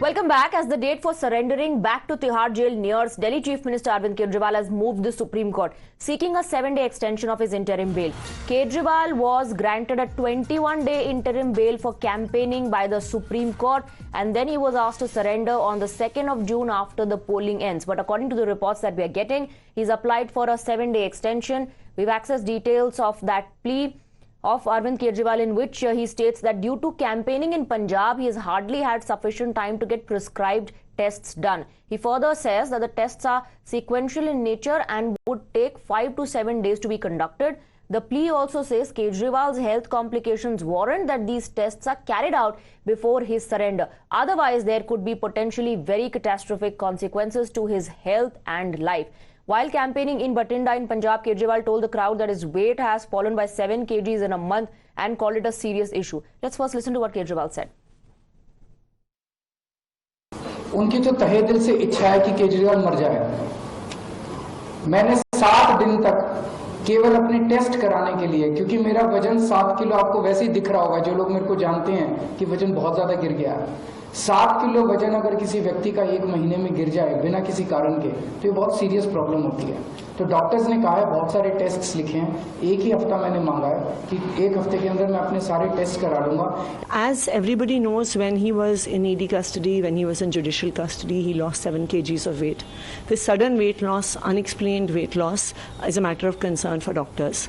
Welcome back. As the date for surrendering back to Tihar jail nears, Delhi Chief Minister Arvind Kejriwal has moved the Supreme Court, seeking a 7-day extension of his interim bail. Kejriwal was granted a 21-day interim bail for campaigning by the Supreme Court, and then he was asked to surrender on the 2nd of June after the polling ends. But according to the reports that we are getting, he's applied for a 7-day extension. We've accessed details of that plea of Arvind Kejriwal, in which he states that due to campaigning in Punjab, he has hardly had sufficient time to get prescribed tests done. He further says that the tests are sequential in nature and would take 5 to 7 days to be conducted. The plea also says Kejriwal's health complications warrant that these tests are carried out before his surrender. Otherwise, there could be potentially very catastrophic consequences to his health and life. While campaigning in Batinda in Punjab, Kejriwal told the crowd that his weight has fallen by 7 kgs in a month and called it a serious issue. Let's first listen to what Kejriwal said. उनकी तो तहे दिल से इच्छा है कि केजरीवाल मर जाए। मैंने 7 दिन तक केवल अपने टेस्ट कराने के लिए, क्योंकि मेरा वजन 7 किलो आपको वैसे ही दिख रहा होगा, जो लोग मेरे को जानते हैं कि वजन बहुत ज्यादा गिर गया है। 7 किलो वजन अगर किसी व्यक्ति का 1 महीने में गिर जाए बिना किसी कारण के, तो ये बहुत सीरियस प्रॉब्लम होती है। तो डॉक्टर्स ने कहा है, बहुत सारे टेस्ट्स लिखे हैं, एक ही हफ्ता मैंने मांगा है कि 1 हफ्ते के अंदर मैं अपने सारे टेस्ट करा लूंगा। As everybody knows, when he was in ED custody, when he was in judicial custody, he lost 7 kgs of weight. This sudden weight loss, unexplained weight loss, is a matter of concern for doctors.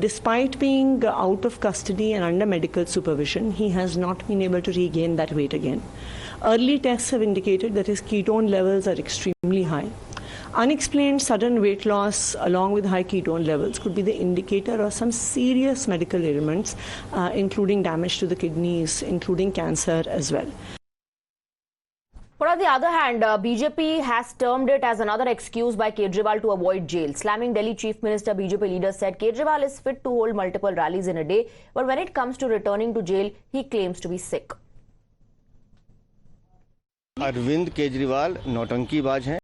Despite being out of custody and under medical supervision, he has not been able to regain that weight again. Early tests have indicated that his ketone levels are extremely high. Unexplained sudden weight loss along with high ketone levels could be the indicator of some serious medical ailments, including damage to the kidneys, including cancer as well. But on the other hand, BJP has termed it as another excuse by Kejriwal to avoid jail. Slamming Delhi Chief Minister, BJP leaders said Kejriwal is fit to hold multiple rallies in a day, but when it comes to returning to jail, he claims to be sick. Arvind Kejriwal नौटंकीबाज हैं।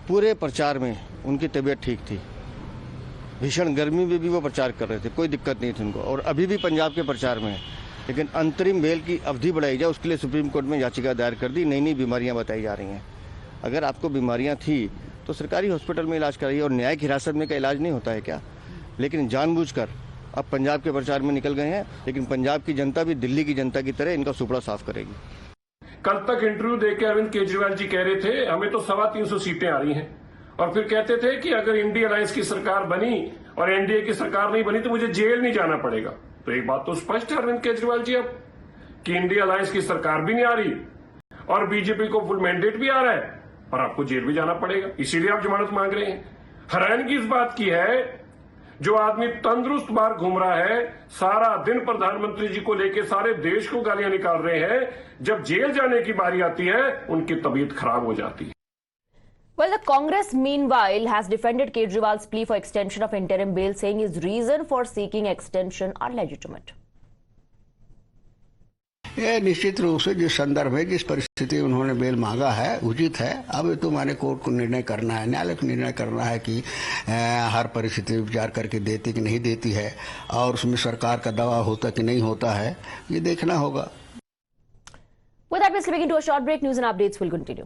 पूरे प्रचार में उनकी तबीयत ठीक थी, भीषण गर्मी में भी वो प्रचार कर रहे थे, कोई दिक्कत नहीं थी उनको, और अभी भी पंजाब के प्रचार में है। लेकिन अंतरिम बेल की अवधि बढ़ाई जाए, उसके लिए सुप्रीम कोर्ट में याचिका दायर कर दी। नई नई बीमारियां बताई जा रही हैं। अगर आपको बीमारियां थी तो सरकारी हॉस्पिटल में इलाज कराइए, और न्यायिक हिरासत में का इलाज नहीं होता है क्या? लेकिन जानबूझकर अब पंजाब के प्रचार में निकल गए हैं। लेकिन पंजाब की जनता भी दिल्ली की जनता की तरह इनका सुपड़ा साफ करेगी। कल तक इंटरव्यू देके अरविंद केजरीवाल जी कह रहे थे हमें तो 325 सीटें आ रही हैं, और फिर कहते थे कि अगर इंडिया अलायंस की सरकार बनी और एनडीए की सरकार नहीं बनी तो मुझे जेल नहीं जाना पड़ेगा। तो एक बात तो स्पष्ट है अरविंद केजरीवाल जी अब, कि इंडिया अलायंस की सरकार भी नहीं आ रही और बीजेपी को फुल मैंडेट भी आ रहा है और आपको जेल भी जाना पड़ेगा, इसीलिए आप जमानत मांग रहे हैं। हैरानगी इस बात की है, जो आदमी तंदुरुस्त बाहर घूम रहा है, सारा दिन प्रधानमंत्री जी को लेकर सारे देश को गालियां निकाल रहे हैं, जब जेल जाने की बारी आती है उनकी तबीयत खराब हो जाती है। Well, the Congress meanwhile has defended Kejriwal's plea for extension of interim bail, saying his reason for seeking extension are legitimate. ये निश्चित रूप से जिस संदर्भ में जिस परिस्थिति उन्होंने बेल मांगा है उचित है। अब तो मैंने कोर्ट को निर्णय करना है, न्यायालय को निर्णय करना है कि हर परिस्थिति विचार करके देती कि नहीं देती है, और उसमें सरकार का दबाव होता कि नहीं होता है, ये देखना होगा। With that, we're slipping into a short break. News and updates will continue.